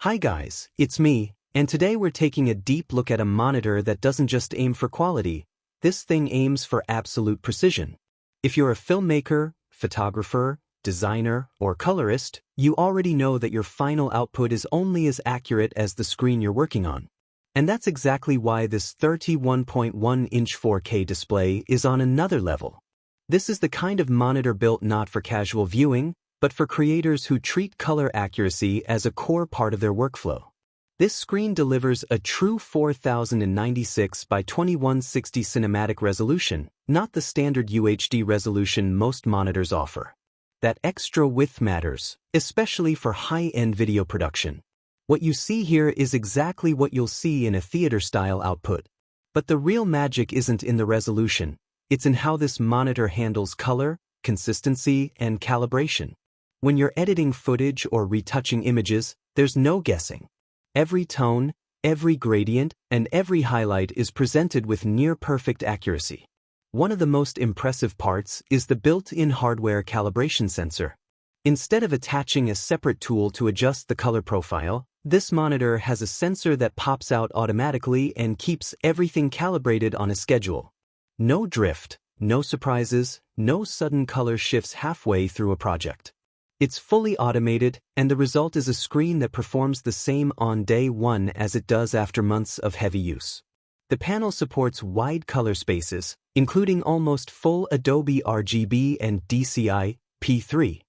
Hi guys, it's me, and today we're taking a deep look at a monitor that doesn't just aim for quality, this thing aims for absolute precision. If you're a filmmaker, photographer, designer, or colorist, you already know that your final output is only as accurate as the screen you're working on. And that's exactly why this 31.1-inch 4K display is on another level. This is the kind of monitor built not for casual viewing, but for creators who treat color accuracy as a core part of their workflow. This screen delivers a true 4096 by 2160 cinematic resolution, not the standard UHD resolution most monitors offer. That extra width matters, especially for high-end video production. What you see here is exactly what you'll see in a theater-style output. But the real magic isn't in the resolution, it's in how this monitor handles color, consistency, and calibration. When you're editing footage or retouching images, there's no guessing. Every tone, every gradient, and every highlight is presented with near-perfect accuracy. One of the most impressive parts is the built-in hardware calibration sensor. Instead of attaching a separate tool to adjust the color profile, this monitor has a sensor that pops out automatically and keeps everything calibrated on a schedule. No drift, no surprises, no sudden color shifts halfway through a project. It's fully automated, and the result is a screen that performs the same on day one as it does after months of heavy use. The panel supports wide color spaces, including almost full Adobe RGB and DCI P3.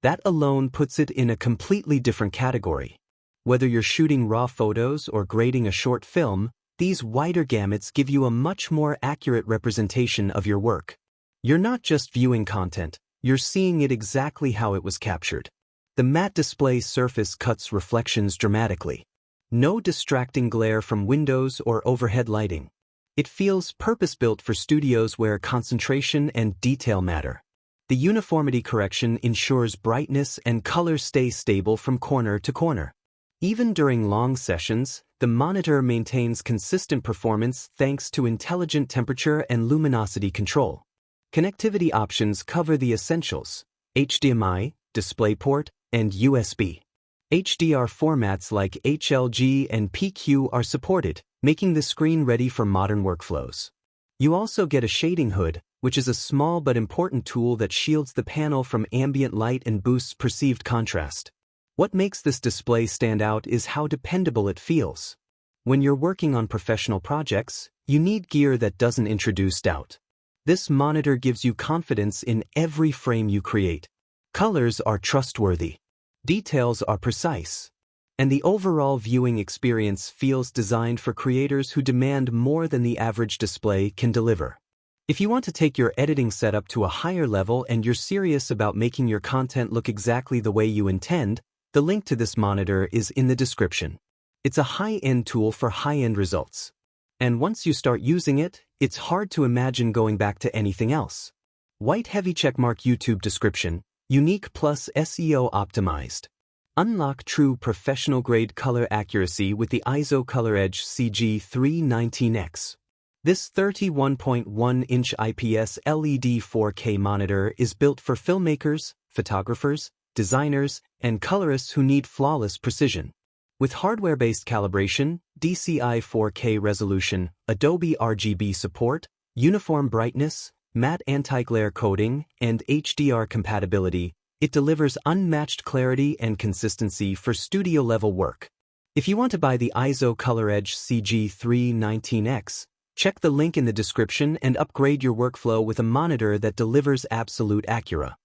That alone puts it in a completely different category. Whether you're shooting raw photos or grading a short film, these wider gamuts give you a much more accurate representation of your work. You're not just viewing content, you're seeing it exactly how it was captured. The matte display surface cuts reflections dramatically. No distracting glare from windows or overhead lighting. It feels purpose-built for studios where concentration and detail matter. The uniformity correction ensures brightness and color stay stable from corner to corner. Even during long sessions, the monitor maintains consistent performance thanks to intelligent temperature and luminosity control. Connectivity options cover the essentials: HDMI, DisplayPort, and USB. HDR formats like HLG and PQ are supported, making the screen ready for modern workflows. You also get a shading hood, which is a small but important tool that shields the panel from ambient light and boosts perceived contrast. What makes this display stand out is how dependable it feels. When you're working on professional projects, you need gear that doesn't introduce doubt. This monitor gives you confidence in every frame you create. Colors are trustworthy. Details are precise. And the overall viewing experience feels designed for creators who demand more than the average display can deliver. If you want to take your editing setup to a higher level and you're serious about making your content look exactly the way you intend, the link to this monitor is in the description. It's a high-end tool for high-end results. And once you start using it, it's hard to imagine going back to anything else. White heavy checkmark YouTube description, unique plus SEO optimized. Unlock true professional-grade color accuracy with the Eizo ColorEdge CG319X. This 31.1-inch IPS LED 4K monitor is built for filmmakers, photographers, designers, and colorists who need flawless precision. With hardware-based calibration, DCI 4K resolution, Adobe RGB support, uniform brightness, matte anti-glare coating, and HDR compatibility, it delivers unmatched clarity and consistency for studio-level work. If you want to buy the Eizo ColorEdge CG319X, check the link in the description and upgrade your workflow with a monitor that delivers absolute accuracy.